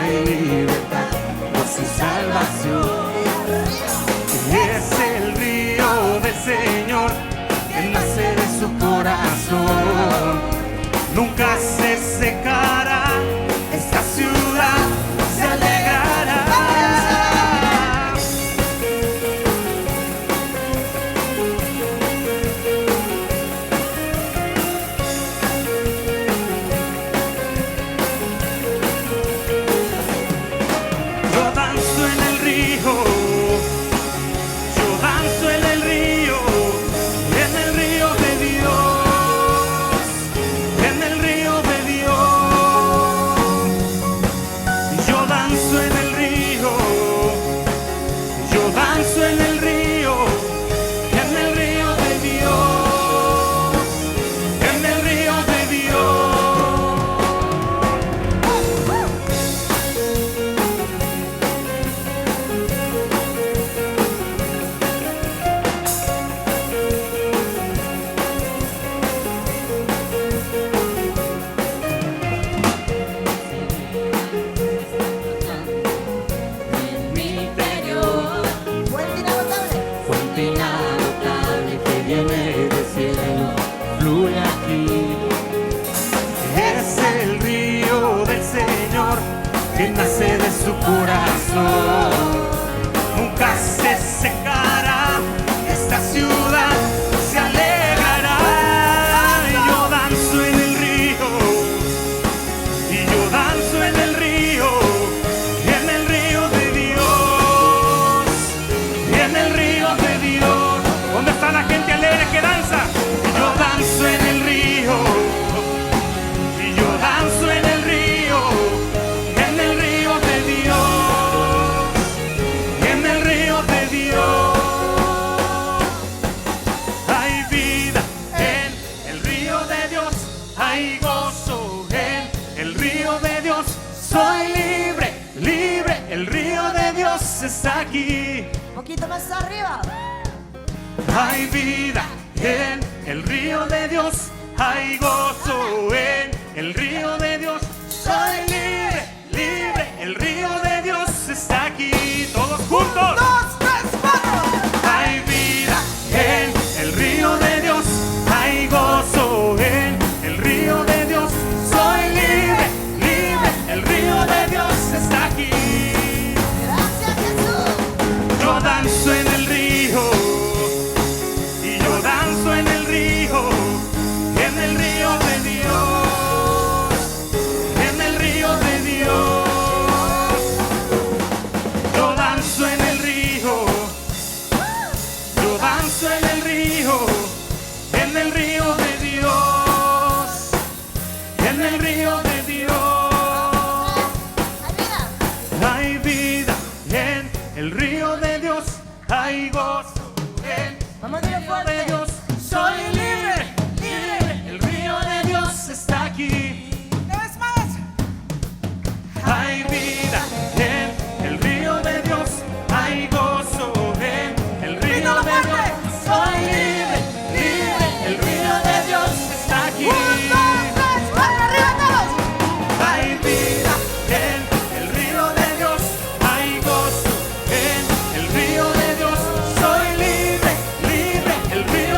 hay libertad, gozo y salvación. Es el río del Señor que nace de su corazón. Nunca se secará, esta ciudad se alegrará. Yo danzo en el río, yo danzo en el río de Dios, en el río de Dios. Yo danzo en el río, yo danzo en el río de Dios, en el río de Dios. En mi interior, Fuente inagotable que viene del cielo, fluye aquí. Es el río del Señor que nace de su corazón. Nunca se secará, esta ciudad se alegrará. Yo danzo en el río, y yo danzo en el río de Dios, en el río de Dios. ¿Dónde está la gente alegre que danza? Yo danzo en el río, y yo danzo en el río de Dios, en el río de Dios. Hay vida en el río de Dios, hay gozo en el río de Dios. Soy libre, libre, el río de Dios está aquí. un poquito más arriba. Hay vida en el río de Dios, hay gozo en el río de Dios. Soy libre, libre, el río de Dios está aquí. Todos juntos. 2, 3, 4. Hay vida en el río de Dios, hay gozo en el río de Dios. Soy libre, libre, el río de Dios está aquí. Gracias, Jesús. Yo danzo en el río, y yo danzo en el río de Dios, en el río de Dios. Yo danzo en el río, yo danzo en el río de Dios, en el río de Dios. Hay vida en el río de Dios, hay gozo en Vamos a decirlo el río de fuerte. Dios. Soy libre, libre, el río de Dios está aquí. Una vez más. Hay vida en el río de Dios, hay gozo en el río Grítalo de fuerte. Dios. Soy libre, libre, el río de Dios está aquí. 1, 2, 3, 4, arriba todos. Hay vida en el río de Dios, hay gozo en el río de Dios. Soy libre, libre, el río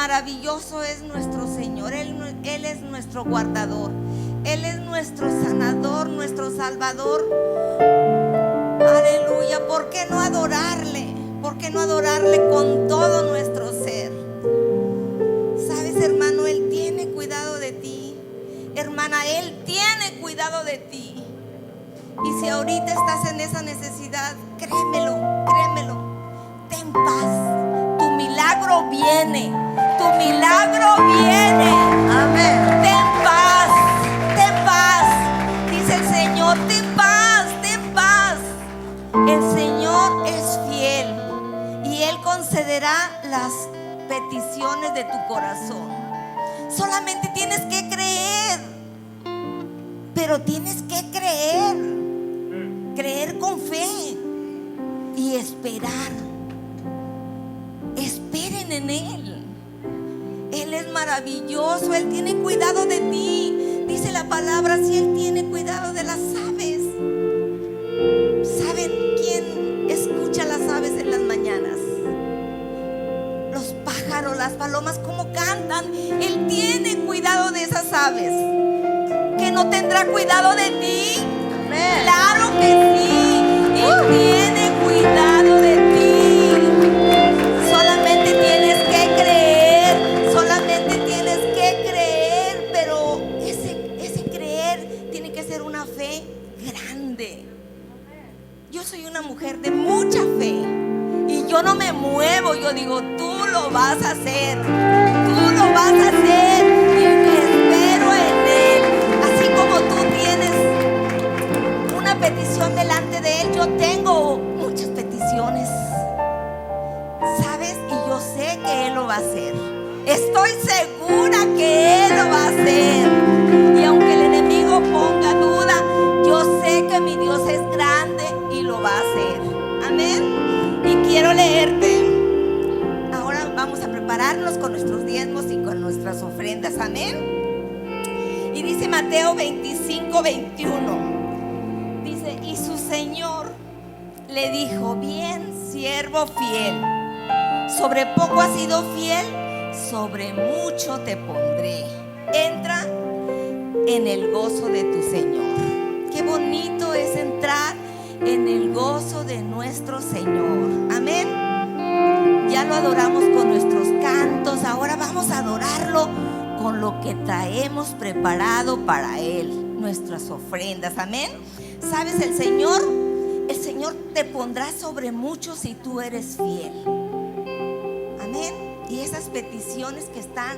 maravilloso es nuestro Señor. Él es nuestro guardador. Él es nuestro sanador, nuestro salvador. Aleluya. ¿Por qué no adorarle? ¿Por qué no adorarle con todo nuestro ser? Sabes, hermano, Él tiene cuidado de ti. Hermana, Él tiene cuidado de ti. Y si ahorita estás en esa necesidad, créemelo, créemelo, ten paz. Tu milagro viene. Tu milagro viene. Amén. Ten paz, ten paz. Dice el Señor, ten paz, ten paz. El Señor es fiel y Él concederá las peticiones de tu corazón. Solamente tienes que creer. Pero tienes que creer. Creer con fe y esperar. Esperen en Él. Él es maravilloso. Él tiene cuidado de ti. Dice la palabra, si Él tiene cuidado de las aves. ¿Saben quién escucha las aves en las mañanas? Los pájaros, las palomas, cómo cantan. Él tiene cuidado de esas aves. ¿Que no tendrá cuidado de ti? Amén. Claro que sí. Él tiene cuidado de ti. Solamente tienes que creer. Solamente tienes que creer. Pero ese creer tiene que ser una fe grande. Yo soy una mujer de mucha fe. Y yo no me muevo. Yo digo, tú lo vas a hacer. Tú lo vas a hacer. Y espero en Él. Así como tú tienes una petición delante de Él, yo tengo muchas peticiones, ¿sabes? Y yo sé que Él lo va a hacer. Estoy segura que Él lo va a hacer. Y aunque el enemigo ponga duda, yo sé que mi Dios es grande y lo va a hacer. Amén. Y quiero leerte. Ahora vamos a prepararnos con nuestros diezmos y con nuestras ofrendas. Amén. Y dice Mateo 25, 21. Dice, y su Señor le dijo, bien, siervo fiel, sobre poco has sido fiel, sobre mucho te pondré. Entra en el gozo de tu Señor. Qué bonito es entrar en el gozo de nuestro Señor. Amén. Ya lo adoramos con nuestros cantos. Ahora vamos a adorarlo con lo que traemos preparado para Él, nuestras ofrendas. Amén. ¿Sabes? El Señor te pondrá sobre muchos si tú eres fiel. Amén. Y esas peticiones que están,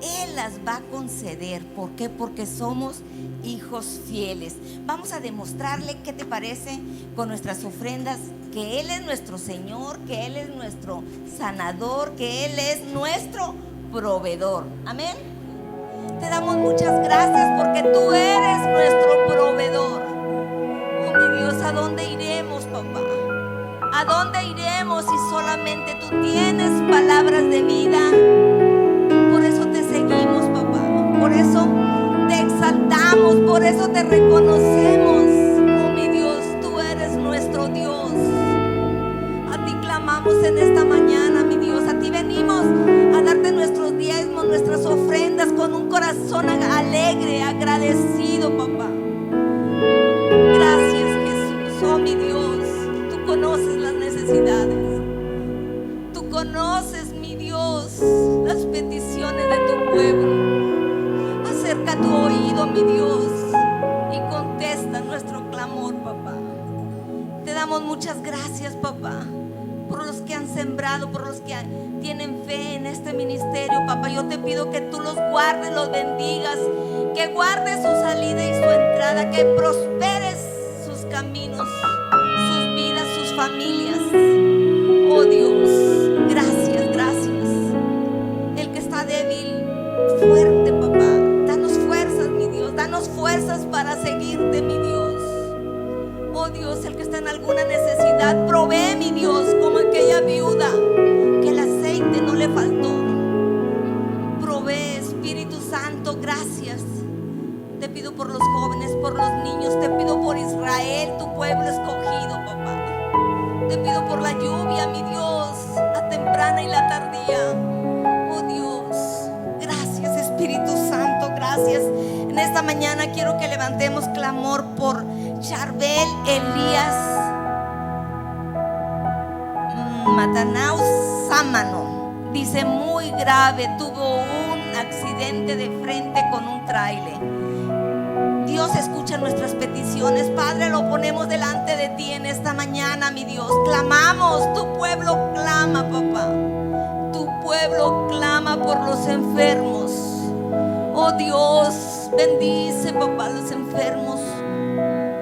Él las va a conceder. ¿Por qué? Porque somos hijos fieles. Vamos a demostrarle, ¿qué te parece? Con nuestras ofrendas, que Él es nuestro Señor, que Él es nuestro sanador, que Él es nuestro proveedor. Amén. Te damos muchas gracias porque tú eres nuestro proveedor. Oh mi Dios, ¿a dónde iremos, papá? ¿A dónde iremos si solamente tú tienes palabras de vida? Por eso te seguimos, papá. Por eso te exaltamos, por eso te reconocemos. Oh mi Dios, tú eres nuestro Dios. A ti clamamos en esta mañana, mi Dios. A ti venimos a darte nuestros diezmos, nuestras ofrendas con un corazón alegre, agradecido, papá. Gracias, Jesús. Oh mi Dios, tú conoces las necesidades. Tú conoces, mi Dios, las peticiones de tu pueblo. Acerca tu oído, mi Dios, y contesta nuestro clamor, papá. Te damos muchas gracias, papá, por los que han sembrado, por los que tienen fe en este ministerio, papá. Yo te pido que tú los guardes, los bendigas, que guardes su salida y su entrada, que prosperes sus caminos, sus vidas, sus familias. Oh Dios, gracias, gracias. El que está débil, fuerte, papá, danos fuerzas, mi Dios, danos fuerzas para seguirte, mi Dios. Oh Dios, el que está en alguna necesidad, provee, mi Dios, como aquella viuda que el aceite no le faltó. Provee, Espíritu Santo, gracias. Te pido por los jóvenes, por los niños, te pido por Israel, tu pueblo escogido, papá. Te pido por la lluvia, mi Dios, la temprana y la tardía. Oh Dios, mañana quiero que levantemos clamor por Charbel Elías Matanao Sámano. Dice muy grave, tuvo un accidente de frente con un tráiler. Dios escucha nuestras peticiones. Padre, lo ponemos delante de ti en esta mañana, mi Dios. Clamamos, tu pueblo clama, papá. Tu pueblo clama por los enfermos. Oh Dios, bendice, papá, a los enfermos.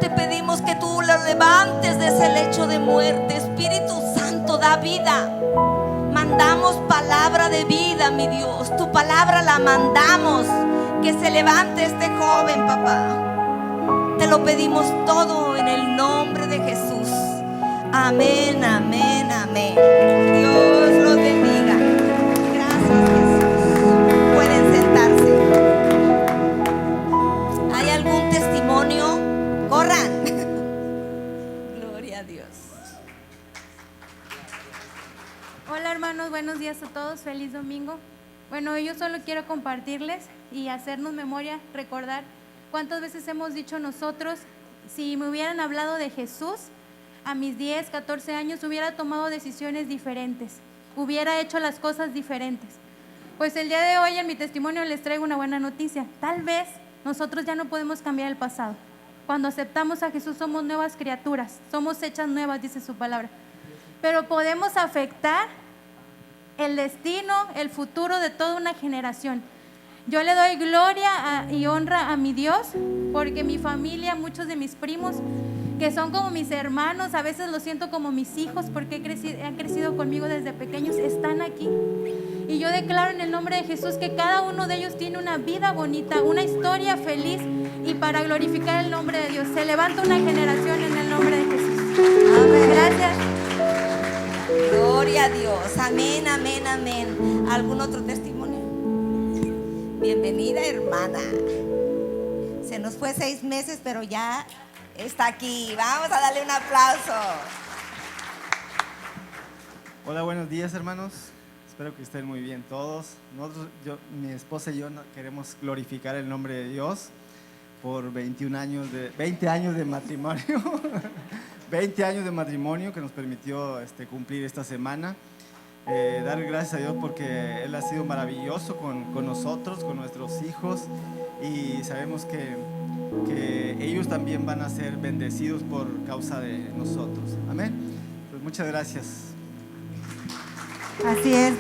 Te pedimos que tú los levantes de ese lecho de muerte. Espíritu Santo, da vida. Mandamos palabra de vida, mi Dios. Tu palabra la mandamos. Que se levante este joven, papá. Te lo pedimos todo en el nombre de Jesús. Amén, amén, amén. Dios los bendiga. Gracias, Jesús. Pueden sentarse. ¿Hay algún testimonio? Corran. Gloria a Dios. Hola hermanos, buenos días a todos, feliz domingo. Bueno, yo solo quiero compartirles y hacernos memoria, recordar cuántas veces hemos dicho nosotros, si me hubieran hablado de Jesús a mis 10, 14 años, hubiera tomado decisiones diferentes, hubiera hecho las cosas diferentes. Pues el día de hoy en mi testimonio les traigo una buena noticia. Tal vez nosotros ya no podemos cambiar el pasado. Cuando aceptamos a Jesús somos nuevas criaturas, somos hechas nuevas, dice su palabra. Pero podemos afectar el destino, el futuro de toda una generación. Yo le doy gloria y honra a mi Dios, porque mi familia, muchos de mis primos, que son como mis hermanos, a veces los siento como mis hijos, porque han crecido conmigo desde pequeños, están aquí. Y yo declaro en el nombre de Jesús que cada uno de ellos tiene una vida bonita, una historia feliz, y para glorificar el nombre de Dios. Se levanta una generación en el nombre de Jesús. Amén. Gracias. Gloria a Dios. Amén, amén, amén. ¿Algún otro testimonio? Bienvenida, hermana. Se nos fue 6 meses, pero ya está aquí. Vamos a darle un aplauso. Hola, buenos días, hermanos. Espero que estén muy bien todos. Nosotros, mi esposa y yo queremos glorificar el nombre de Dios por 20 años de matrimonio. 20 años de matrimonio que nos permitió cumplir esta semana. Dar gracias a Dios porque Él ha sido maravilloso con nosotros, con nuestros hijos, y sabemos que ellos también van a ser bendecidos por causa de nosotros. Amén. Pues muchas gracias. Así es.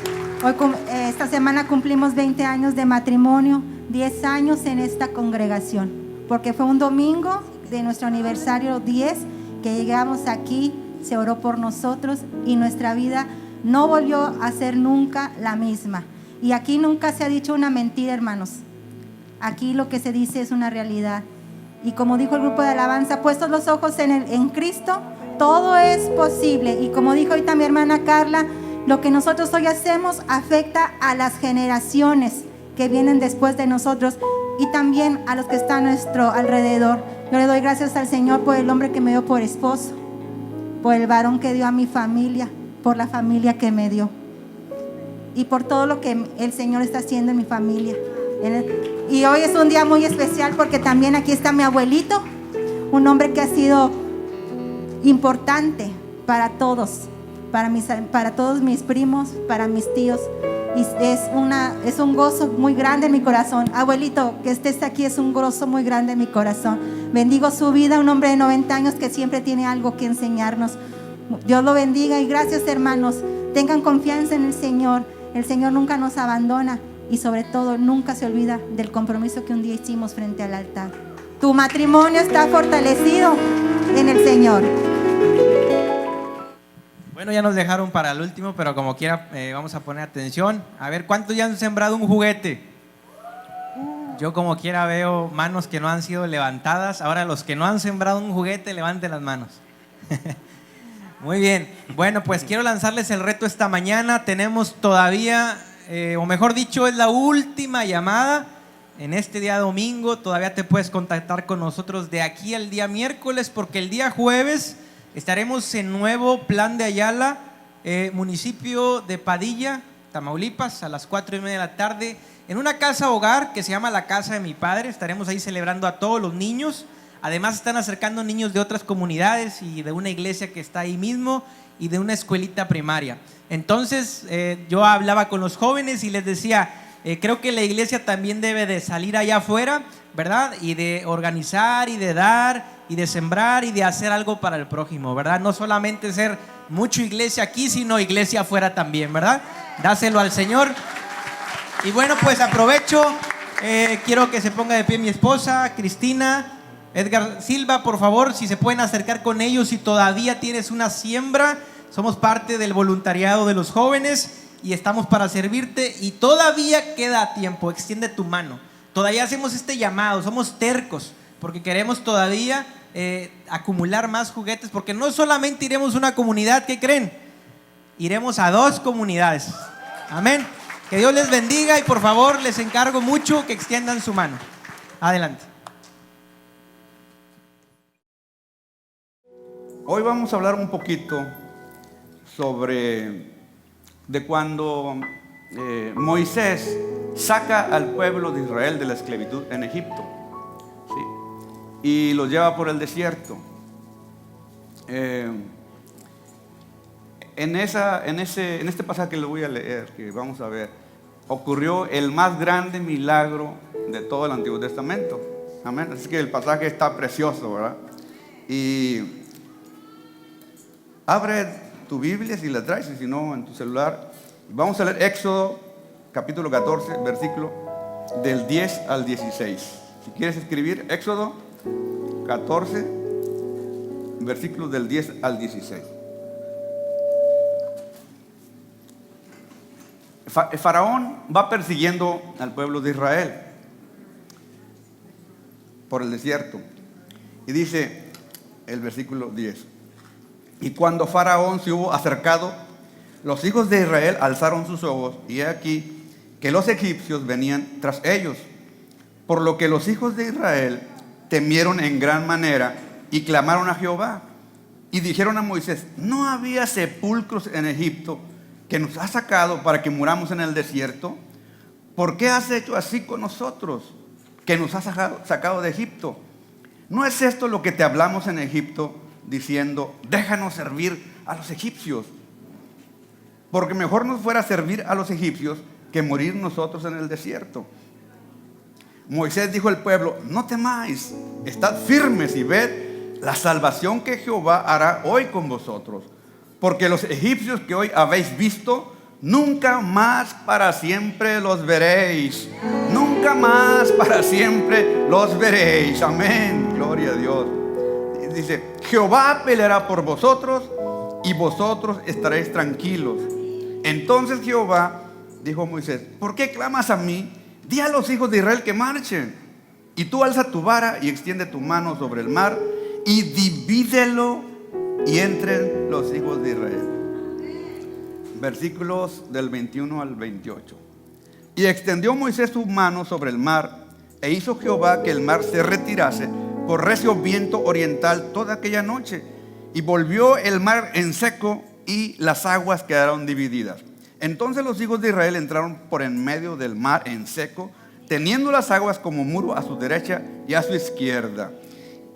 Hoy, esta semana cumplimos 20 años de matrimonio, 10 años en esta congregación, porque fue un domingo de nuestro aniversario 10 que llegamos aquí, se oró por nosotros y nuestra vida no volvió a ser nunca la misma. Y aquí nunca se ha dicho una mentira, hermanos. Aquí lo que se dice es una realidad. Y como dijo el grupo de alabanza, puestos los ojos en Cristo, todo es posible. Y como dijo ahorita mi hermana Carla, lo que nosotros hoy hacemos afecta a las generaciones que vienen después de nosotros y también a los que están a nuestro alrededor. Yo le doy gracias al Señor por el hombre que me dio por esposo, por el varón que dio a mi familia, por la familia que me dio y por todo lo que el Señor está haciendo en mi familia. Y hoy es un día muy especial porque también aquí está mi abuelito, un hombre que ha sido importante para todos, para todos mis primos, para mis tíos. Y es un gozo muy grande en mi corazón. Abuelito, que estés aquí es un gozo muy grande en mi corazón. Bendigo su vida, un hombre de 90 años que siempre tiene algo que enseñarnos. Dios lo bendiga y gracias, hermanos. Tengan confianza en el Señor. El Señor nunca nos abandona y sobre todo nunca se olvida del compromiso que un día hicimos frente al altar. Tu matrimonio está fortalecido en el Señor. Bueno, ya nos dejaron para el último, pero como quiera vamos a poner atención. A ver, ¿cuántos ya han sembrado un juguete? Yo como quiera veo manos que no han sido levantadas. Ahora los que no han sembrado un juguete, levanten las manos. Muy bien. Bueno, pues quiero lanzarles el reto esta mañana. Tenemos todavía, o mejor dicho, es la última llamada. En este día domingo todavía te puedes contactar con nosotros de aquí al día miércoles, porque el día jueves estaremos en Nuevo Plan de Ayala, municipio de Padilla, Tamaulipas, a las 4:30 de la tarde. en una casa hogar que se llama la Casa de mi Padre. Estaremos ahí celebrando a todos los niños. Además están acercando niños de otras comunidades y de una iglesia que está ahí mismo y de una escuelita primaria. Entonces yo hablaba con los jóvenes y les decía, creo que la iglesia también debe de salir allá afuera, ¿verdad? Y de organizar y de dar y de sembrar y de hacer algo para el prójimo, ¿verdad? No solamente ser mucho iglesia aquí, sino iglesia afuera también, ¿verdad? Dáselo al Señor. Y bueno, pues aprovecho, quiero que se ponga de pie mi esposa, Cristina, Edgar Silva, por favor, si se pueden acercar con ellos si todavía tienes una siembra. Somos parte del voluntariado de los jóvenes y estamos para servirte y todavía queda tiempo, extiende tu mano. Todavía hacemos este llamado, somos tercos porque queremos todavía acumular más juguetes, porque no solamente iremos a una comunidad, ¿qué creen? Iremos a 2 comunidades. Amén. Que Dios les bendiga y por favor les encargo mucho que extiendan su mano. Adelante. Hoy vamos a hablar un poquito sobre de cuando Moisés saca al pueblo de Israel de la esclavitud en Egipto, ¿sí? Y los lleva por el desierto. En este pasaje que le voy a leer, que vamos a ver, ocurrió el más grande milagro de todo el Antiguo Testamento. Amén. Así que el pasaje está precioso, ¿verdad? Y abre tu Biblia si la traes, y si no, en tu celular. Vamos a leer Éxodo capítulo 14, versículo del 10 al 16. Si quieres escribir, Éxodo 14, versículos del 10 al 16. Faraón va persiguiendo al pueblo de Israel por el desierto. Y dice el versículo 10: y cuando Faraón se hubo acercado, los hijos de Israel alzaron sus ojos, y he aquí que los egipcios venían tras ellos. Por lo que los hijos de Israel temieron en gran manera y clamaron a Jehová. Y dijeron a Moisés: ¿no había sepulcros en Egipto que nos has sacado para que muramos en el desierto? ¿Por qué has hecho así con nosotros, que nos has sacado de Egipto? ¿No es esto lo que te hablamos en Egipto, diciendo: déjanos servir a los egipcios? Porque mejor nos fuera servir a los egipcios que morir nosotros en el desierto. Moisés dijo al pueblo: no temáis, estad firmes y ved la salvación que Jehová hará hoy con vosotros. Porque los egipcios que hoy habéis visto, nunca más para siempre los veréis. Nunca más para siempre los veréis. Amén, gloria a Dios. Dice: Jehová peleará por vosotros y vosotros estaréis tranquilos. Entonces Jehová dijo a Moisés: ¿por qué clamas a mí? Di a los hijos de Israel que marchen. Y tú alza tu vara y extiende tu mano sobre el mar y divídelo, y entren los hijos de Israel. Versículos del 21 al 28. Y extendió Moisés su mano sobre el mar, e hizo Jehová que el mar se retirase por recio viento oriental toda aquella noche, y volvió el mar en seco, y las aguas quedaron divididas. Entonces los hijos de Israel entraron por en medio del mar en seco, teniendo las aguas como muro a su derecha y a su izquierda.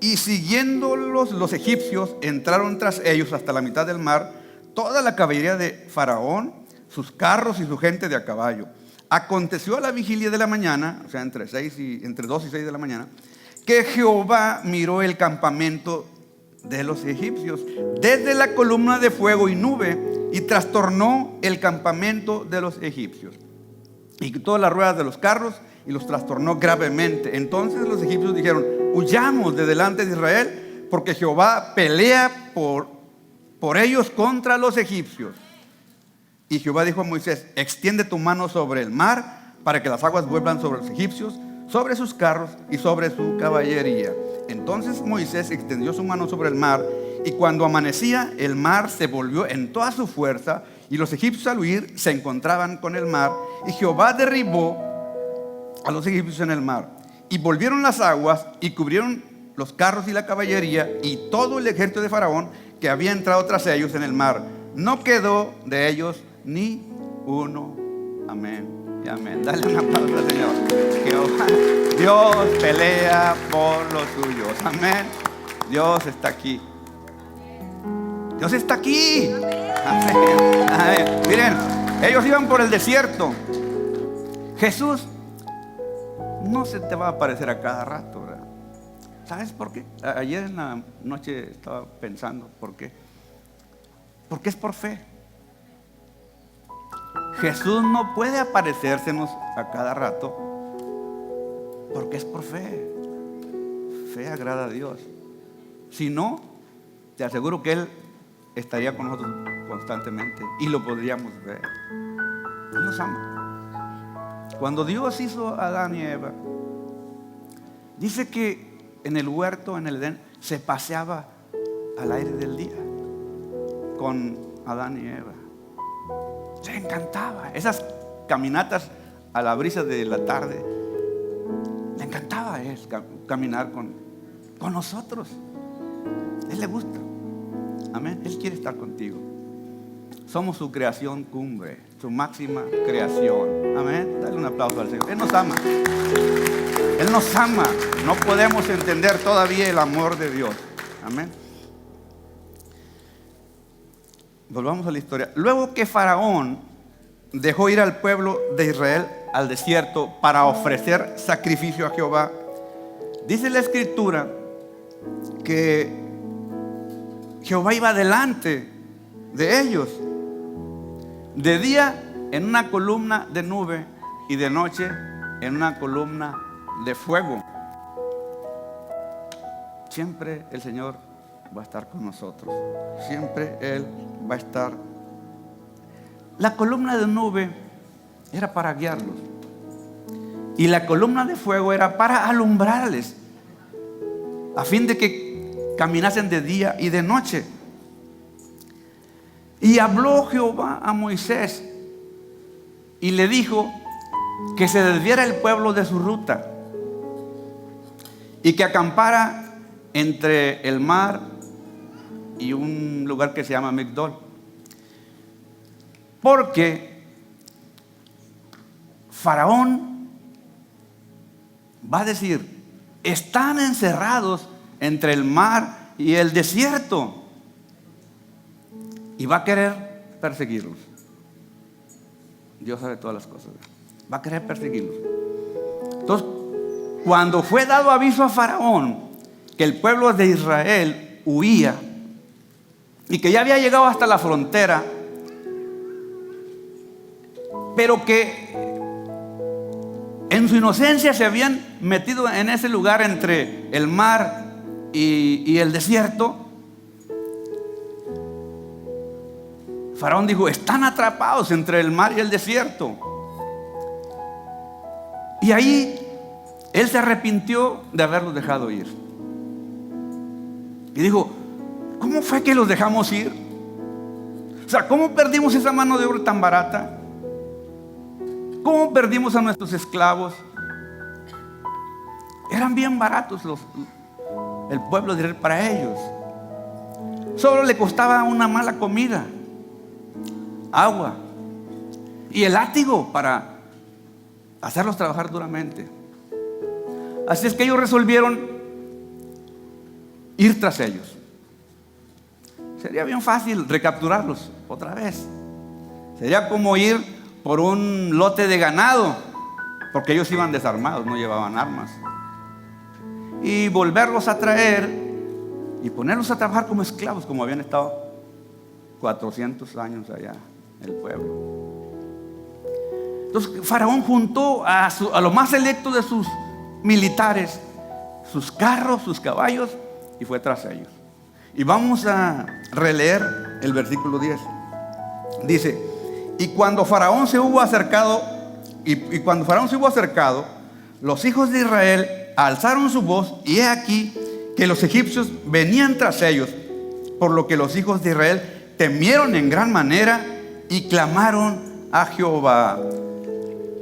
Y siguiéndolos los egipcios, entraron tras ellos hasta la mitad del mar, toda la caballería de Faraón, sus carros y su gente de a caballo. Aconteció a la vigilia de la mañana, o sea, entre 2 y 6 de la mañana, que Jehová miró el campamento de los egipcios desde la columna de fuego y nube, y trastornó el campamento de los egipcios y quitó las ruedas de los carros y los trastornó gravemente. Entonces los egipcios dijeron: huyamos de delante de Israel, porque Jehová pelea por ellos contra los egipcios. Y Jehová dijo a Moisés: extiende tu mano sobre el mar, para que las aguas vuelvan sobre los egipcios, sobre sus carros y sobre su caballería. Entonces Moisés extendió su mano sobre el mar, y cuando amanecía, el mar se volvió en toda su fuerza, y los egipcios al huir se encontraban con el mar, y Jehová derribó a los egipcios en el mar. Y volvieron las aguas y cubrieron los carros y la caballería y todo el ejército de Faraón que había entrado tras ellos en el mar. No quedó de ellos ni uno. Amén. Y amén. Dale un aplauso al Señor. Jehová, Dios pelea por los suyos. Amén. Dios está aquí. Dios está aquí. Amén. Amén. Miren, ellos iban por el desierto. Jesús no se te va a aparecer a cada rato, ¿verdad? ¿Sabes por qué? Ayer en la noche estaba pensando por qué. Porque es por fe. Jesús no puede aparecérsenos a cada rato porque es por fe. Fe agrada a Dios. Si no, te aseguro que Él estaría con nosotros constantemente y lo podríamos ver. Él nos ama. Cuando Dios hizo a Adán y Eva, dice que en el huerto, en el Edén, se paseaba al aire del día con Adán y Eva. Se encantaba. Esas caminatas a la brisa de la tarde, le encantaba a él caminar con nosotros. A él le gusta. Amén. Él quiere estar contigo. Somos su creación cumbre, su máxima creación. Amén. Dale un aplauso al Señor. Él nos ama. Él nos ama. No podemos entender todavía el amor de Dios. Amén. Volvamos a la historia. Luego que Faraón dejó ir al pueblo de Israel al desierto para ofrecer sacrificio a Jehová, dice la escritura que Jehová iba delante de ellos, de día en una columna de nube y de noche en una columna de fuego. Siempre el Señor va a estar con nosotros. Siempre Él va a estar. La columna de nube era para guiarlos y la columna de fuego era para alumbrarles, a fin de que caminasen de día y de noche. Y habló Jehová a Moisés y le dijo que se desviara el pueblo de su ruta y que acampara entre el mar y un lugar que se llama Migdol, porque Faraón va a decir: están encerrados entre el mar y el desierto, y va a querer perseguirlos. Dios sabe todas las cosas. Va a querer perseguirlos. Entonces, cuando fue dado aviso a Faraón que el pueblo de Israel huía y que ya había llegado hasta la frontera, pero que en su inocencia se habían metido en ese lugar entre el mar y el desierto, Faraón dijo: están atrapados entre el mar y el desierto. Y ahí él se arrepintió de haberlos dejado ir y dijo: ¿cómo fue que los dejamos ir? O sea, ¿cómo perdimos esa mano de obra tan barata? ¿Cómo perdimos a nuestros esclavos? Eran bien baratos el pueblo de Israel para ellos. Solo le costaba una mala comida, agua y el látigo para hacerlos trabajar duramente. Así es que ellos resolvieron ir tras ellos. Sería bien fácil recapturarlos otra vez. Sería como ir por un lote de ganado, porque ellos iban desarmados, no llevaban armas, y volverlos a traer y ponerlos a trabajar como esclavos, como habían estado 400 años allá el pueblo. Entonces Faraón juntó a lo más selecto de sus militares, sus carros, sus caballos, y fue tras ellos. Y vamos a releer el versículo 10. Dice: y cuando Faraón se hubo acercado, los hijos de Israel alzaron su voz, y he aquí que los egipcios venían tras ellos, por lo que los hijos de Israel temieron en gran manera y clamaron a Jehová.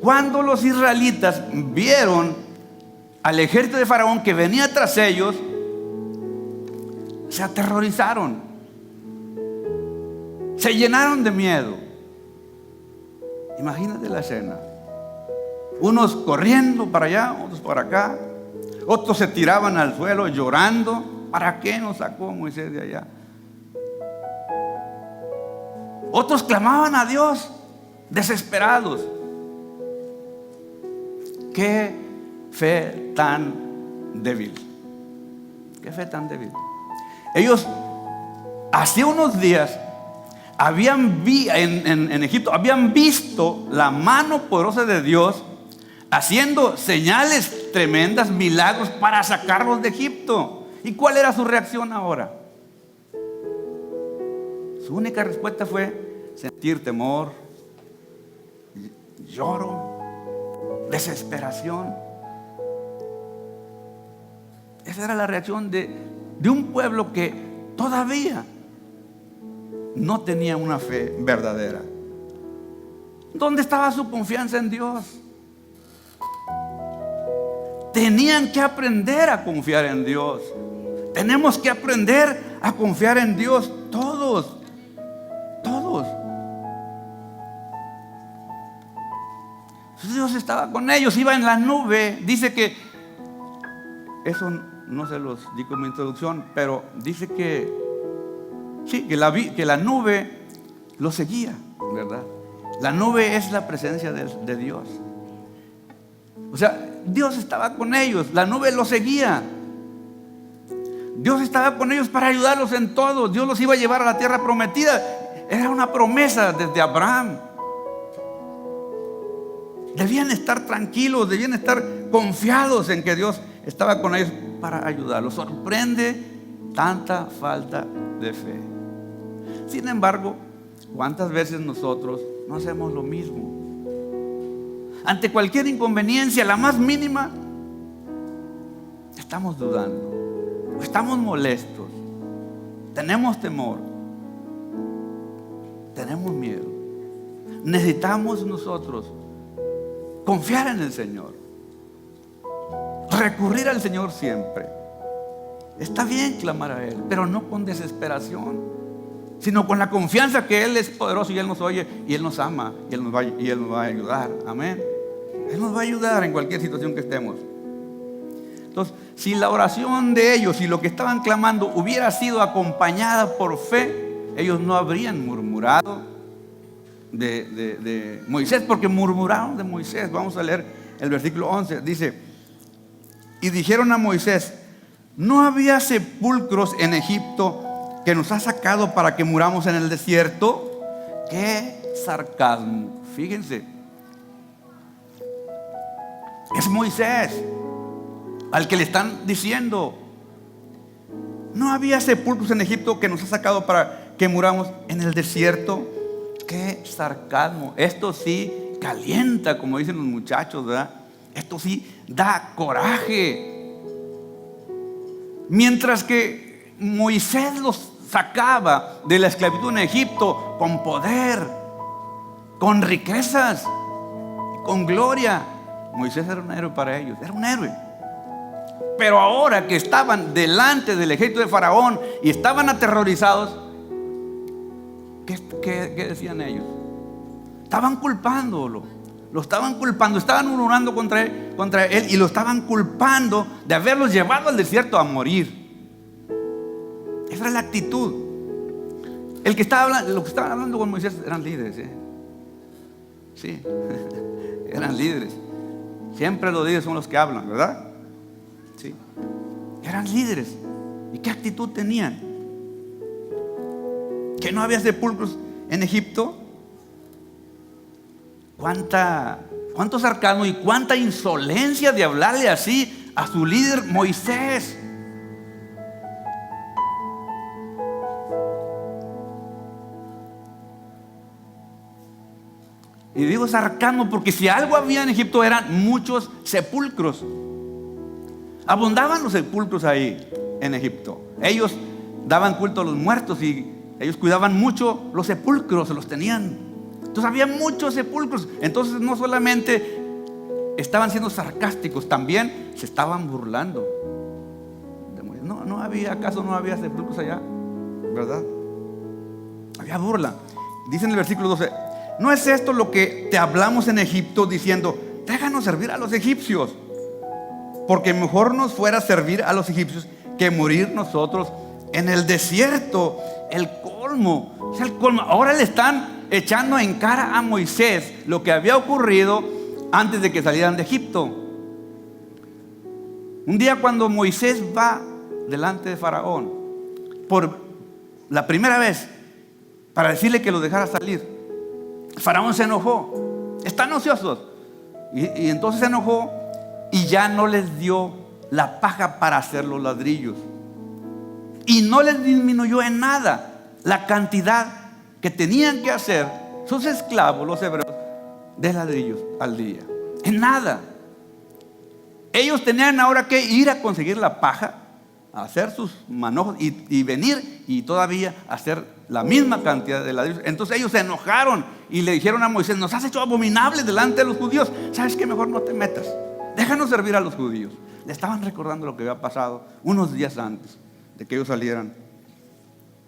Cuando los israelitas vieron al ejército de Faraón que venía tras ellos, se aterrorizaron, se llenaron de miedo. Imagínate la escena. Unos corriendo para allá, otros para acá. Otros se tiraban al suelo llorando. ¿Para qué nos sacó Moisés de allá? Otros clamaban a Dios desesperados. Qué fe tan débil. Qué fe tan débil. Ellos hace unos días en Egipto habían visto la mano poderosa de Dios haciendo señales tremendas, milagros para sacarlos de Egipto. ¿Y cuál era su reacción ahora? Su única respuesta fue sentir temor, lloro, desesperación. Esa era la reacción de un pueblo que todavía no tenía una fe verdadera. ¿Dónde estaba su confianza en Dios? Tenían que aprender a confiar en Dios. Tenemos que aprender a confiar en Dios todos. Dios estaba con ellos, iba en la nube. Dice que, eso no se los di como introducción, pero dice que sí, que la nube los seguía, ¿verdad? La nube es la presencia de Dios. O sea, Dios estaba con ellos, la nube los seguía. Dios estaba con ellos para ayudarlos en todo. Dios los iba a llevar a la tierra prometida. Era una promesa desde Abraham. Debían estar tranquilos, debían estar confiados en que Dios estaba con ellos para ayudarlos. Sorprende tanta falta de fe. Sin embargo, ¿cuántas veces nosotros no hacemos lo mismo? Ante cualquier inconveniencia, la más mínima, estamos dudando, estamos molestos, tenemos temor, tenemos miedo. Necesitamos nosotros confiar en el Señor, recurrir al Señor siempre. Está bien clamar a Él, pero no con desesperación, sino con la confianza que Él es poderoso y Él nos oye y Él nos ama y Él nos va a ayudar. Amén. Él nos va a ayudar en cualquier situación que estemos. Entonces, si la oración de ellos y lo que estaban clamando hubiera sido acompañada por fe, ellos no habrían murmurado de Moisés, porque murmuraron de Moisés. Vamos a leer el versículo 11. Dice: y dijeron a Moisés: ¿no había sepulcros en Egipto que nos ha sacado para que muramos en el desierto? Qué sarcasmo. Fíjense, es Moisés al que le están diciendo: ¿no había sepulcros en Egipto que nos ha sacado para que muramos en el desierto? Qué sarcasmo. Esto sí calienta, como dicen los muchachos, ¿verdad? Esto sí da coraje. Mientras que Moisés los sacaba de la esclavitud en Egipto con poder, con riquezas, con gloria, Moisés era un héroe para ellos, era un héroe. Pero ahora que estaban delante del ejército de Faraón y estaban aterrorizados, ¿qué decían ellos? Estaban culpándolo, lo estaban culpando, estaban murmurando contra él y lo estaban culpando de haberlos llevado al desierto a morir. Esa era la actitud. Los que estaban hablando con Moisés eran líderes, sí, eran líderes. Siempre los líderes son los que hablan, ¿verdad? Sí, eran líderes. ¿Y qué actitud tenían? ¿Que no había sepulcros en Egipto? ¿Cuánto sarcasmo y cuánta insolencia de hablarle así a su líder Moisés? Y digo sarcasmo porque si algo había en Egipto eran muchos sepulcros. Abundaban los sepulcros ahí en Egipto. Ellos daban culto a los muertos y ellos cuidaban mucho los sepulcros, los tenían. Entonces había muchos sepulcros. Entonces no solamente estaban siendo sarcásticos, también se estaban burlando. ¿Acaso no había sepulcros allá? ¿Verdad? Había burla. Dice en el versículo 12: ¿no es esto lo que te hablamos en Egipto diciendo: déjanos servir a los egipcios, porque mejor nos fuera servir a los egipcios que morir nosotros en el desierto. El colmo, o sea, el colmo. Ahora le están echando en cara a Moisés lo que había ocurrido antes de que salieran de Egipto. Un día, cuando Moisés va delante de Faraón por la primera vez para decirle que lo dejara salir, Faraón se enojó. Están ociosos. Y entonces se enojó y ya no les dio la paja para hacer los ladrillos. Y no les disminuyó en nada la cantidad que tenían que hacer sus esclavos, los hebreos, de ladrillos al día. En nada. Ellos tenían ahora que ir a conseguir la paja, a hacer sus manojos y venir y todavía hacer la misma cantidad de ladrillos. Entonces ellos se enojaron y le dijeron a Moisés: nos has hecho abominables delante de los judíos. ¿Sabes qué? Mejor no te metas. Déjanos servir a los judíos. Le estaban recordando lo que había pasado unos días antes de que ellos salieran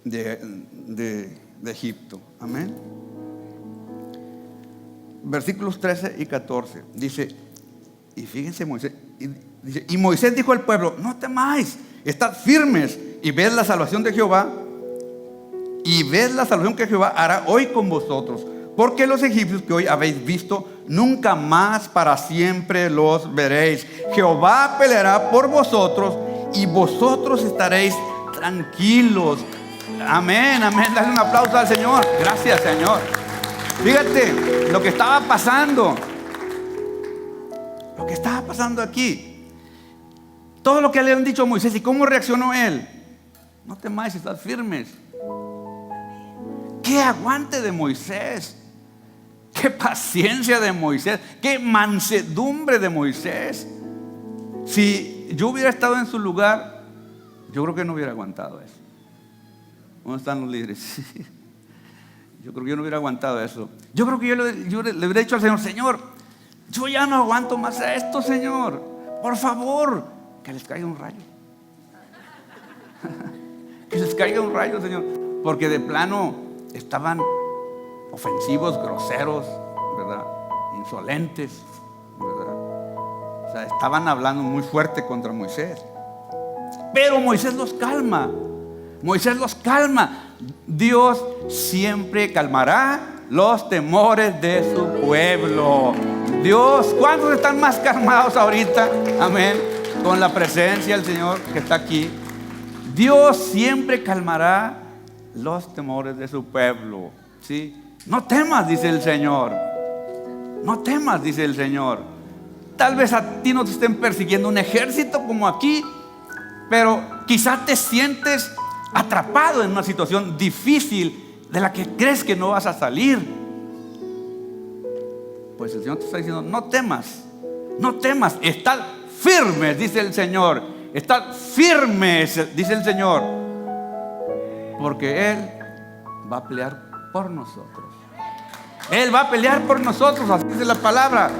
de Egipto. Amén. Versículos 13 y 14 dice, y fíjense Moisés, y Moisés dijo al pueblo: no temáis, estad firmes y ved la salvación de Jehová, y ved la salvación que Jehová hará hoy con vosotros, porque los egipcios que hoy habéis visto, nunca más para siempre los veréis. Jehová peleará por vosotros y vosotros estaréis tranquilos. Amén, amén. Dale un aplauso al Señor. Gracias, Señor. Fíjate lo que estaba pasando. Lo que estaba pasando aquí. Todo lo que le han dicho a Moisés y cómo reaccionó él. No temáis, estad firmes. Qué aguante de Moisés. Qué paciencia de Moisés. Qué mansedumbre de Moisés. Si yo hubiera estado en su lugar, yo creo que no hubiera aguantado eso. ¿Dónde están los líderes? Yo creo que yo no hubiera aguantado eso. Yo creo que yo le hubiera dicho al Señor: Señor, yo ya no aguanto más esto, Señor. Por favor, que les caiga un rayo. Que les caiga un rayo, Señor. Porque de plano estaban ofensivos, groseros, ¿verdad? Insolentes, ¿verdad? O sea, estaban hablando muy fuerte contra Moisés. Pero Moisés los calma. Moisés los calma. Dios siempre calmará los temores de su pueblo. Dios, ¿cuántos están más calmados ahorita? Amén. Con la presencia del Señor que está aquí. Dios siempre calmará los temores de su pueblo. ¿Sí? No temas, dice el Señor. No temas, dice el Señor. Tal vez a ti no te estén persiguiendo un ejército como aquí, pero quizás te sientes atrapado en una situación difícil de la que crees que no vas a salir. Pues el Señor te está diciendo: no temas, no temas, estad firmes, dice el Señor. Estad firmes, dice el Señor, porque Él va a pelear por nosotros. Él va a pelear por nosotros, así dice la palabra.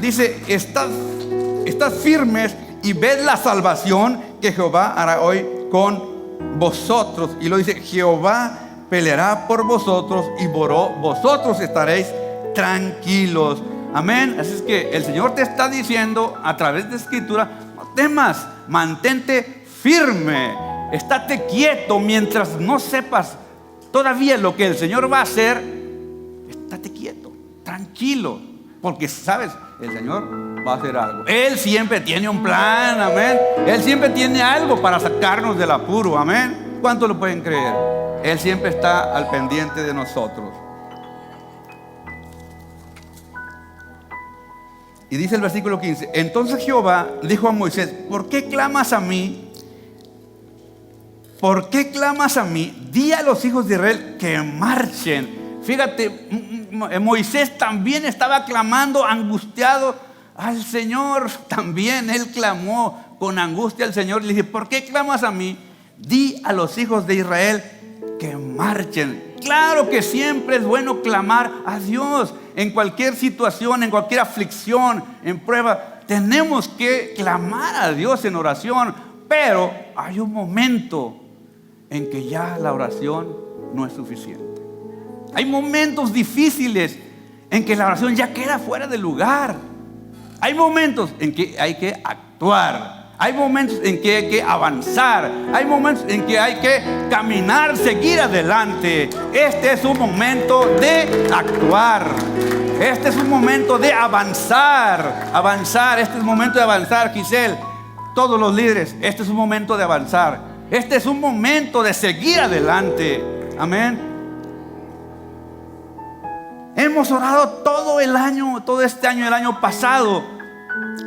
Dice: estad firmes y ved la salvación que Jehová hará hoy con vosotros. Y lo dice: Jehová peleará por vosotros y vosotros estaréis tranquilos. Amén. Así es que el Señor te está diciendo a través de Escritura: no temas, mantente firme, estate quieto mientras no sepas todavía lo que el Señor va a hacer. Estate quieto, tranquilo, porque sabes, el Señor va a hacer algo. Él siempre tiene un plan, amén. Él siempre tiene algo para sacarnos del apuro, amén. ¿Cuántos lo pueden creer? Él siempre está al pendiente de nosotros. Y dice el versículo 15: entonces Jehová dijo a Moisés: ¿por qué clamas a mí? ¿Por qué clamas a mí? Di a los hijos de Israel que marchen. Fíjate, Moisés también estaba clamando, angustiado al Señor. También él clamó con angustia al Señor. Le dije: ¿por qué clamas a mí? Di a los hijos de Israel que marchen. Claro que siempre es bueno clamar a Dios. En cualquier situación, en cualquier aflicción, en prueba, tenemos que clamar a Dios en oración. Pero hay un momento en que ya la oración no es suficiente. Hay momentos difíciles en que la oración ya queda fuera de lugar. Hay momentos en que hay que actuar. Hay momentos en que hay que avanzar. Hay momentos en que hay que caminar, seguir adelante. Este es un momento de actuar. Este es un momento de avanzar. Avanzar, este es un momento de avanzar, Giselle. Todos los líderes, este es un momento de avanzar. Este es un momento de seguir adelante. Amén. Hemos orado todo el año, todo este año, el año pasado.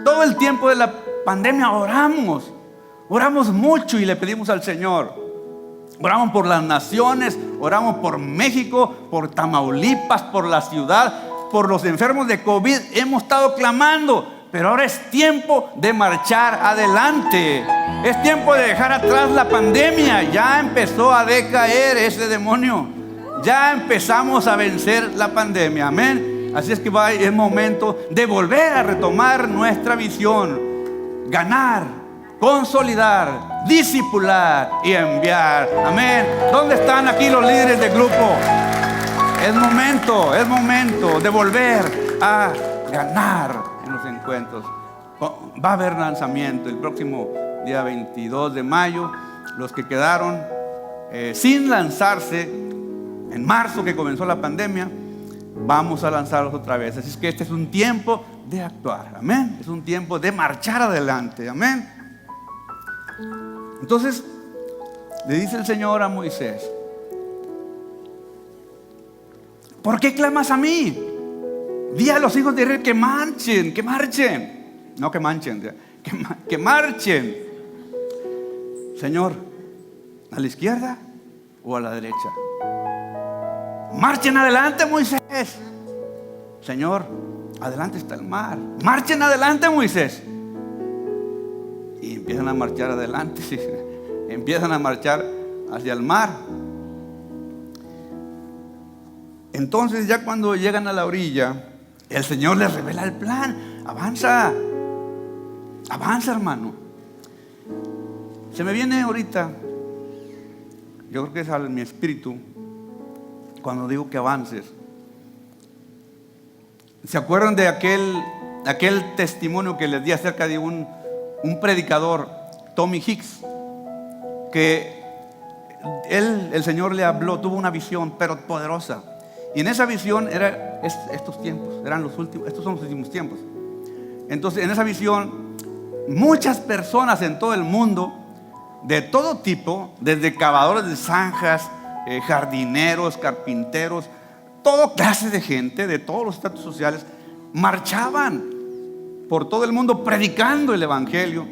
Todo el tiempo de la pandemia oramos. Oramos mucho y le pedimos al Señor. Oramos por las naciones, oramos por México, por Tamaulipas, por la ciudad, por los enfermos de COVID. Hemos estado clamando, pero ahora es tiempo de marchar adelante. Es tiempo de dejar atrás la pandemia. Ya empezó a decaer ese demonio. Ya empezamos a vencer la pandemia. Amén. Así es que es momento de volver a retomar nuestra visión. Ganar, consolidar, discipular y enviar. Amén. ¿Dónde están aquí los líderes del grupo? Es momento de volver a ganar en los encuentros. Va a haber lanzamiento el próximo día 22 de mayo. Los que quedaron sin lanzarse en marzo, que comenzó la pandemia, vamos a lanzarlos otra vez. Así es que este es un tiempo de actuar. Amén. Es un tiempo de marchar adelante. Amén. Entonces le dice el Señor a Moisés: ¿por qué clamas a mí? Di a los hijos de Israel que marchen, que marchen. No que manchen, que marchen. Señor, ¿a la izquierda o a la derecha? Marchen adelante, Moisés. Señor, adelante está el mar. Marchen adelante, Moisés. Y empiezan a marchar adelante. Empiezan a marchar hacia el mar. Entonces ya cuando llegan a la orilla, el Señor les revela el plan. Avanza. Avanza, hermano. Se me viene ahorita, yo creo que es a mi espíritu, cuando digo que avances. ¿Se acuerdan de aquel testimonio que les di acerca de un predicador, Tommy Hicks? Que el Señor le habló, tuvo una visión, pero poderosa. Y en esa visión estos tiempos, estos son los últimos tiempos. Entonces, en esa visión, muchas personas en todo el mundo, de todo tipo, desde cavadores de zanjas, jardineros, carpinteros, toda clase de gente de todos los estratos sociales, marchaban por todo el mundo predicando el evangelio.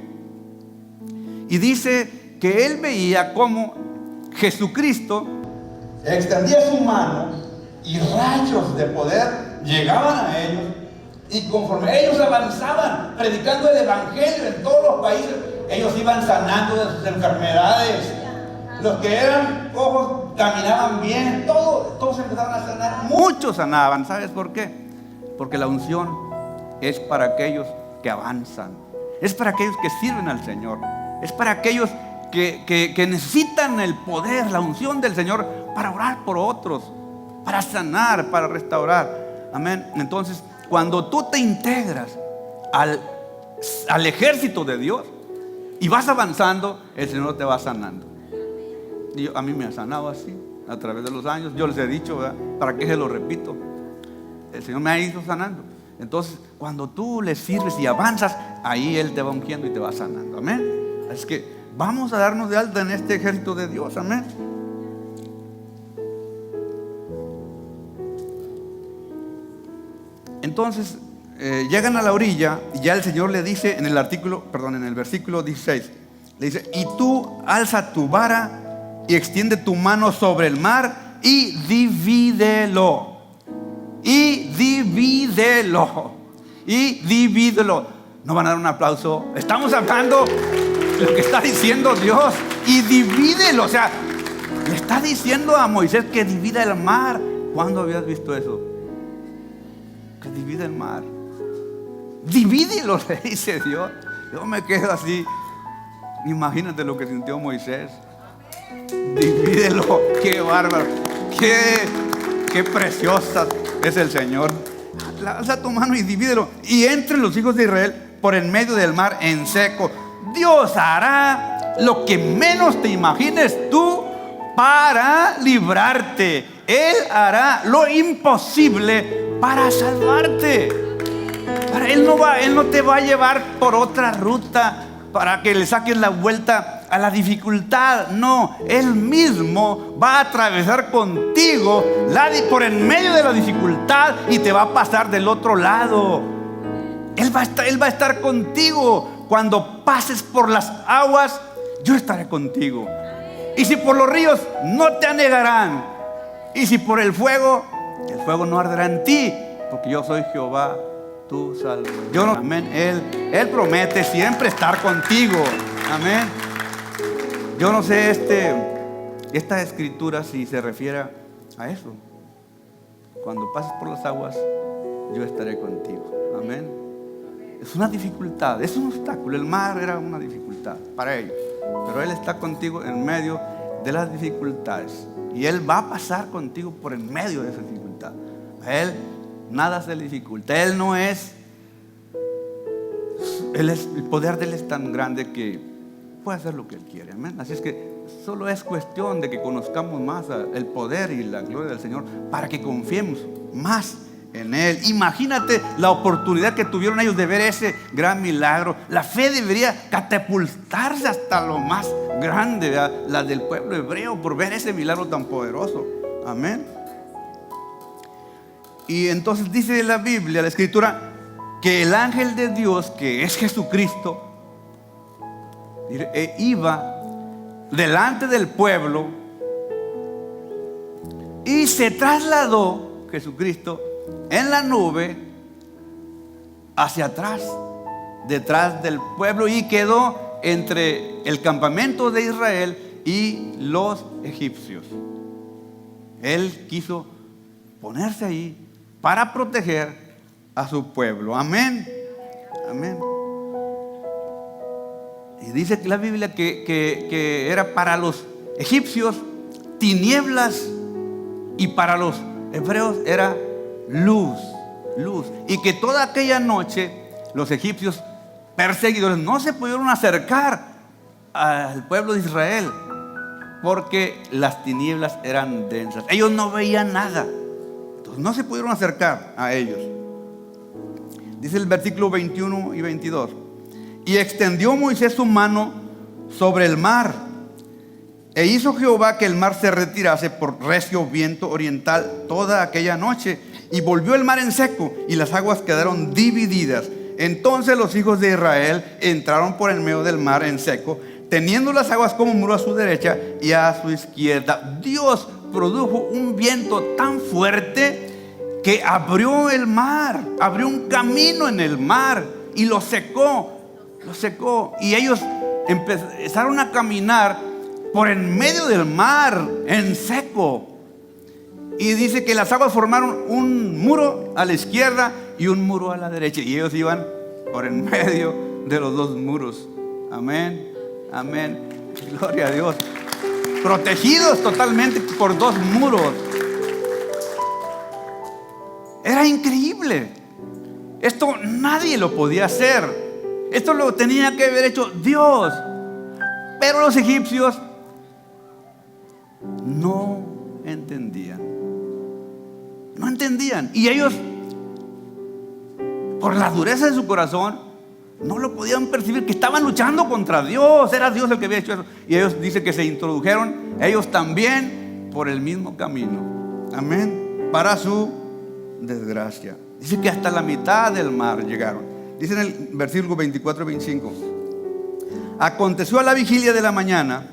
Y dice que él veía cómo Jesucristo extendía su mano y rayos de poder llegaban a ellos, y conforme ellos avanzaban predicando el evangelio en todos los países, ellos iban sanando de sus enfermedades. Los que eran cojos caminaban bien, todos empezaban a sanar. Muchos sanaban. ¿Sabes por qué? Porque la unción es para aquellos que avanzan, es para aquellos que sirven al Señor, es para aquellos que necesitan el poder, la unción del Señor para orar por otros, para sanar, para restaurar. Amén. Entonces, cuando tú te integras al ejército de Dios y vas avanzando, el Señor te va sanando. Y a mí me ha sanado así a través de los años. Yo les he dicho, ¿verdad? ¿Para qué se lo repito? El Señor me ha ido sanando. Entonces, cuando tú le sirves y avanzas, ahí Él te va ungiendo y te va sanando. Amén. Así que vamos a darnos de alta en este ejército de Dios. Amén. Entonces llegan a la orilla y ya el Señor le dice en el versículo 16, le dice: y tú alza tu vara y extiende tu mano sobre el mar y divídelo. Y divídelo. Y divídelo. ¿No van a dar un aplauso? Estamos hablando de lo que está diciendo Dios. Y divídelo. O sea, le está diciendo a Moisés que divida el mar. ¿Cuándo habías visto eso? Que divide el mar. Divídelo, le dice Dios. Yo me quedo así. Imagínate lo que sintió Moisés. Divídelo. Qué bárbaro. Qué preciosa es el Señor. alza tu mano y divídelo. Y entren los hijos de Israel por en medio del mar en seco. Dios hará lo que menos te imagines tú para librarte. Él hará lo imposible para salvarte. Él no te va a llevar por otra ruta para que le saques la vuelta a la dificultad. No, Él mismo va a atravesar contigo por en medio de la dificultad y te va a pasar del otro lado. Él va a estar contigo. Cuando pases por las aguas, yo estaré contigo. Y si por los ríos, no te anegarán. Y si por el fuego no arderá en ti, porque yo soy Jehová tu Salvador. Amén. Él promete siempre estar contigo. Amén. Yo no sé esta escritura si se refiere a eso. Cuando pases por las aguas, yo estaré contigo. Amén. Es una dificultad, es un obstáculo. El mar era una dificultad para ellos, pero Él está contigo en medio de las dificultades. Y Él va a pasar contigo por en medio de esa dificultad. A Él nada se le dificulta. El poder de Él es tan grande que puede hacer lo que Él quiere. Amén. Así es que solo es cuestión de que conozcamos más el poder y la gloria del Señor para que confiemos más en Él. Imagínate la oportunidad que tuvieron ellos de ver ese gran milagro. La fe debería catapultarse hasta lo más grande, ¿verdad? La del pueblo hebreo, por ver ese milagro tan poderoso. Amén. Y entonces dice la Biblia, la Escritura, que el ángel de Dios, que es Jesucristo, iba delante del pueblo y se trasladó Jesucristo en la nube hacia atrás, detrás del pueblo, y quedó entre el campamento de Israel y los egipcios. Él quiso ponerse ahí para proteger a su pueblo. Amén. Amén. Y dice que la Biblia que era para los egipcios tinieblas y para los hebreos era luz. Y que toda aquella noche los egipcios perseguidores no se pudieron acercar al pueblo de Israel porque las tinieblas eran densas. Ellos no veían nada, entonces no se pudieron acercar a ellos. Dice el versículo 21 y 22: y extendió Moisés su mano sobre el mar, e hizo Jehová que el mar se retirase por recio viento oriental toda aquella noche, y volvió el mar en seco, y las aguas quedaron divididas. Entonces los hijos de Israel entraron por el medio del mar en seco, teniendo las aguas como muro a su derecha y a su izquierda. Dios produjo un viento tan fuerte que abrió el mar, abrió un camino en el mar y lo secó. Y ellos empezaron a caminar por en medio del mar en seco. Y dice que las aguas formaron un muro a la izquierda y un muro a la derecha, y ellos iban por en medio de los dos muros. Amén, amén, gloria a Dios. Protegidos totalmente por dos muros. Era increíble. Esto nadie lo podía hacer. Esto lo tenía que haber hecho Dios. Pero los egipcios no entendían. No entendían. Y ellos, por la dureza de su corazón, no lo podían percibir, que estaban luchando contra Dios. Era Dios el que había hecho eso. Y ellos dicen que se introdujeron ellos también por el mismo camino. Amén. Para su desgracia. Dice que hasta la mitad del mar llegaron. Dice en el versículo 24 y 25: aconteció a la vigilia de la mañana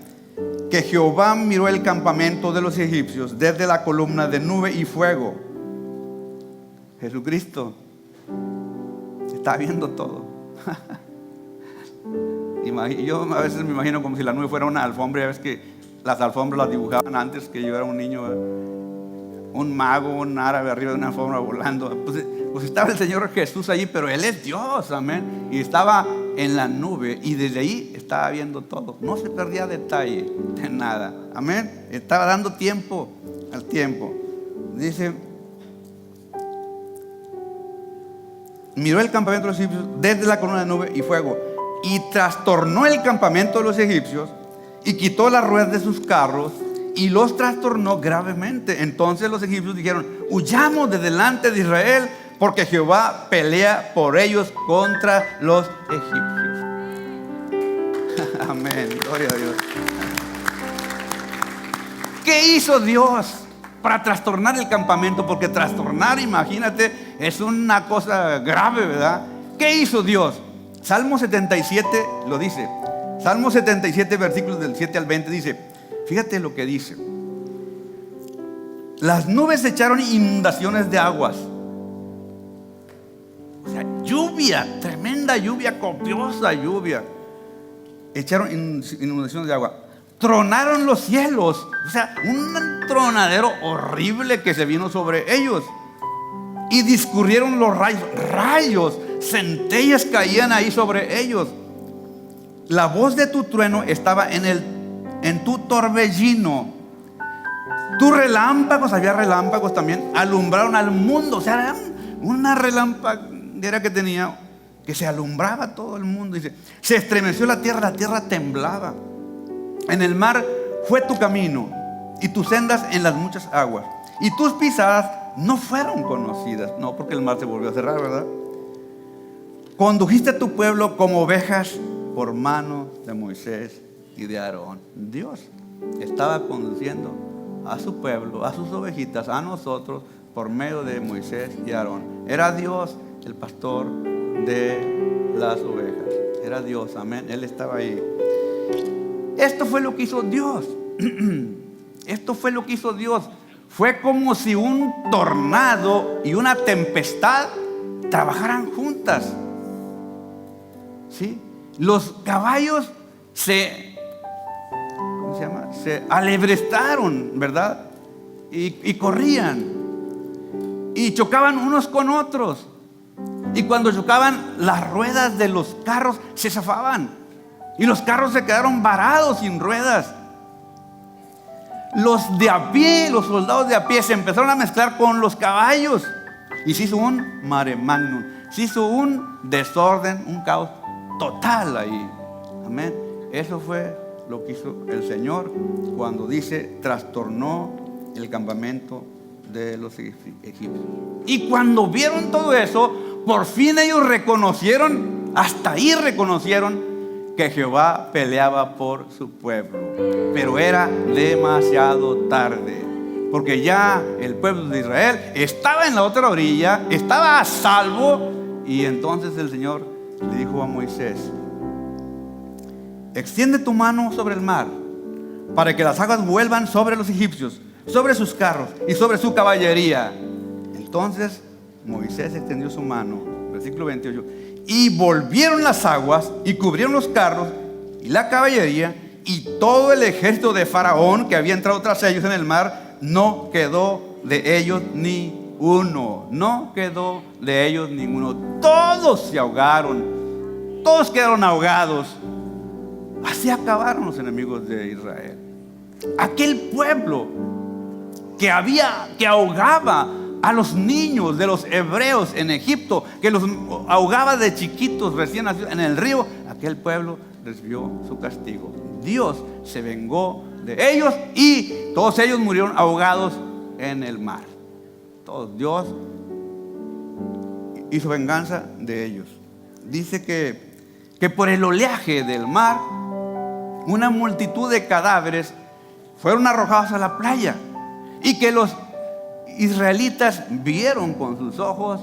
que Jehová miró el campamento de los egipcios desde la columna de nube y fuego. Jesucristo está viendo todo. Yo a veces me imagino como si la nube fuera una alfombra. Ya ves que las alfombras las dibujaban antes que yo era un niño, un mago, un árabe arriba de una alfombra volando. Pues estaba el Señor Jesús allí, pero Él es Dios, amén. Y estaba en la nube y desde ahí estaba viendo todo. No se perdía detalle de nada, amén. Estaba dando tiempo al tiempo. Dice: miró el campamento de los egipcios desde la columna de nube y fuego, y trastornó el campamento de los egipcios, y quitó las ruedas de sus carros, y los trastornó gravemente. Entonces los egipcios dijeron: huyamos de delante de Israel, porque Jehová pelea por ellos contra los egipcios. Amén, gloria a Dios. ¿Qué hizo Dios para trastornar el campamento? Porque trastornar, imagínate, es una cosa grave, ¿verdad? ¿Qué hizo Dios? Salmo 77 lo dice. Salmo 77, versículos del 7 al 20 dice, fíjate lo que dice: las nubes echaron inundaciones de aguas. O sea, lluvia, tremenda lluvia, copiosa lluvia. Echaron inundaciones de agua. Tronaron los cielos. O sea, un tronadero horrible que se vino sobre ellos. Y discurrieron los rayos. Rayos, centellas caían ahí sobre ellos. La voz de tu trueno estaba en tu torbellino. Tus relámpagos, había relámpagos también, alumbraron al mundo. O sea, era una relámpaguera que tenía, que se alumbraba todo el mundo. Dice, se estremeció la tierra temblaba. En el mar fue tu camino, y tus sendas en las muchas aguas, y tus pisadas no fueron conocidas. No, porque el mar se volvió a cerrar, ¿verdad? Condujiste a tu pueblo como ovejas por mano de Moisés y de Aarón. Dios estaba conduciendo a su pueblo, a sus ovejitas, a nosotros, por medio de Moisés y Aarón. Era Dios el pastor de las ovejas. Era Dios, amén. Él estaba ahí. Esto fue lo que hizo Dios. Esto fue lo que hizo Dios. Fue como si un tornado y una tempestad trabajaran juntas. ¿Sí? Los caballos se alebrestaron, ¿verdad? Y corrían. Y chocaban unos con otros. Y cuando chocaban, las ruedas de los carros se zafaban. Y los carros se quedaron varados sin ruedas. Los de a pie, los soldados de a pie, se empezaron a mezclar con los caballos. Y se hizo un mare magnum. Se hizo un desorden, un caos total ahí. Amén. Eso fue lo que hizo el Señor cuando dice trastornó el campamento de los egipcios. Y cuando vieron todo eso, por fin ellos reconocieron, hasta ahí reconocieron que Jehová peleaba por su pueblo. Pero era demasiado tarde, porque ya el pueblo de Israel estaba en la otra orilla, estaba a salvo. Y entonces el Señor le dijo a Moisés: extiende tu mano sobre el mar, para que las aguas vuelvan sobre los egipcios, sobre sus carros y sobre su caballería. Entonces Moisés extendió su mano, versículo 28, y volvieron las aguas y cubrieron los carros y la caballería, y todo el ejército de Faraón que había entrado tras ellos en el mar, no quedó de ellos ni uno. No quedó de ellos ninguno. Todos se ahogaron, todos quedaron ahogados. Así acabaron los enemigos de Israel. Aquel pueblo que ahogaba a los niños de los hebreos en Egipto, que los ahogaba de chiquitos recién nacidos en el río, aquel pueblo recibió su castigo. Dios se vengó de ellos y todos ellos murieron ahogados en el mar. Todos. Dios hizo venganza de ellos. Dice que por el oleaje del mar, una multitud de cadáveres fueron arrojados a la playa, y que los israelitas vieron con sus ojos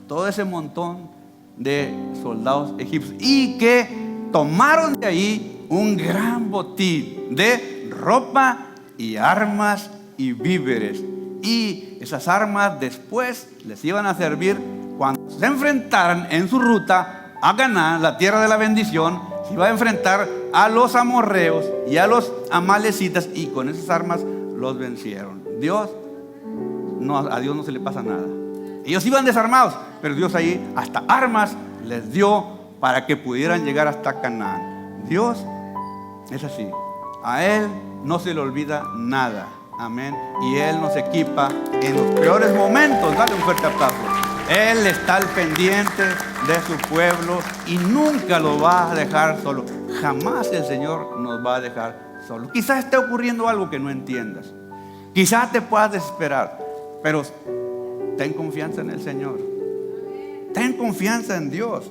todo ese montón de soldados egipcios, y que tomaron de ahí un gran botín de ropa y armas y víveres. Y esas armas después les iban a servir cuando se enfrentaran en su ruta a Canaán, la tierra de la bendición. Se iba a enfrentar a los amorreos y a los amalecitas, y con esas armas los vencieron. A Dios no se le pasa nada. Ellos iban desarmados, pero Dios ahí hasta armas les dio para que pudieran llegar hasta Canaán. Dios es así. A Él no se le olvida nada. Amén. Y Él nos equipa en los peores momentos. Dale un fuerte aplauso. Él está al pendiente de su pueblo y nunca lo va a dejar solo. Jamás el Señor nos va a dejar solo. Quizás esté ocurriendo algo que no entiendas. Quizás te puedas desesperar, pero ten confianza en el Señor. Ten confianza en Dios.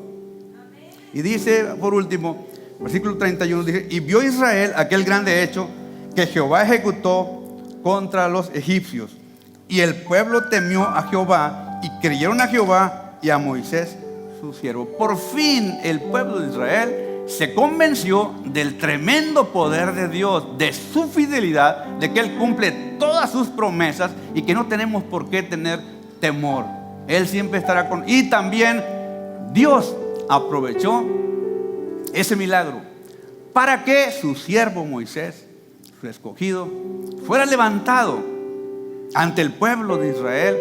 Y dice, por último, versículo 31, dice: y vio Israel aquel grande hecho que Jehová ejecutó contra los egipcios. Y el pueblo temió a Jehová y creyeron a Jehová y a Moisés su siervo. Por fin el pueblo de Israel se convenció del tremendo poder de Dios, de su fidelidad, de que Él cumple todas sus promesas y que no tenemos por qué tener temor. Él siempre estará con. Y también Dios aprovechó ese milagro para que su siervo Moisés, su escogido, fuera levantado ante el pueblo de Israel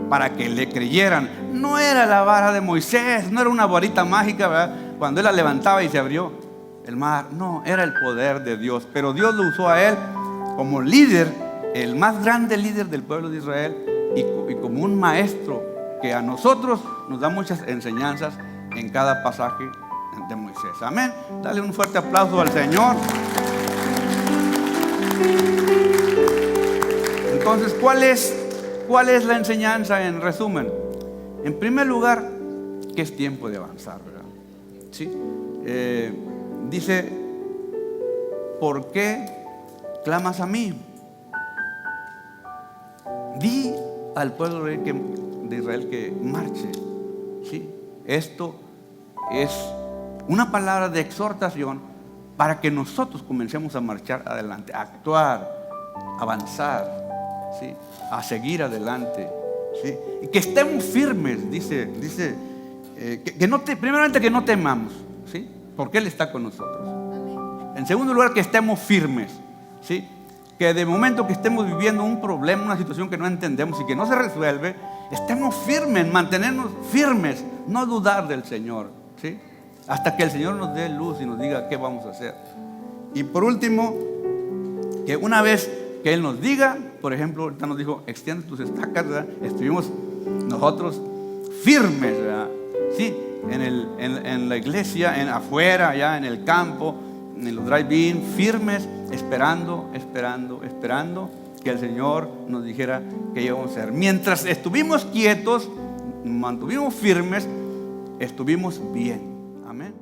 para que le creyeran. No era la vara de Moisés, no era una varita mágica, ¿verdad? Cuando él la levantaba y se abrió el mar. No, era el poder de Dios. Pero Dios lo usó a él como líder, el más grande líder del pueblo de Israel, y como un maestro que a nosotros nos da muchas enseñanzas en cada pasaje de Moisés. Amén. Dale un fuerte aplauso al Señor. Entonces, ¿cuál es la enseñanza en resumen? En primer lugar, que es tiempo de avanzar, ¿verdad? ¿Sí? Dice: ¿por qué clamas a mí? Di al pueblo de Israel que marche. ¿Sí? Esto es una palabra de exhortación para que nosotros comencemos a marchar adelante, a actuar, a avanzar, ¿sí? A seguir adelante, ¿sí? Y que estemos firmes, dice primeramente que no temamos, ¿sí? Porque Él está con nosotros. En segundo lugar, que estemos firmes, ¿sí? Que de momento que estemos viviendo un problema, una situación que no entendemos y que no se resuelve, estemos firmes, mantenernos firmes, no dudar del Señor, ¿sí? Hasta que el Señor nos dé luz y nos diga qué vamos a hacer. Y por último, que una vez que Él nos diga, por ejemplo, ahorita nos dijo: extiende tus estacas, ¿verdad? Estuvimos nosotros firmes, ¿verdad? Sí, en la iglesia, afuera, allá en el campo, en los drive-in, firmes, esperando que el Señor nos dijera qué íbamos a hacer. Mientras estuvimos quietos, mantuvimos firmes, estuvimos bien. Amén.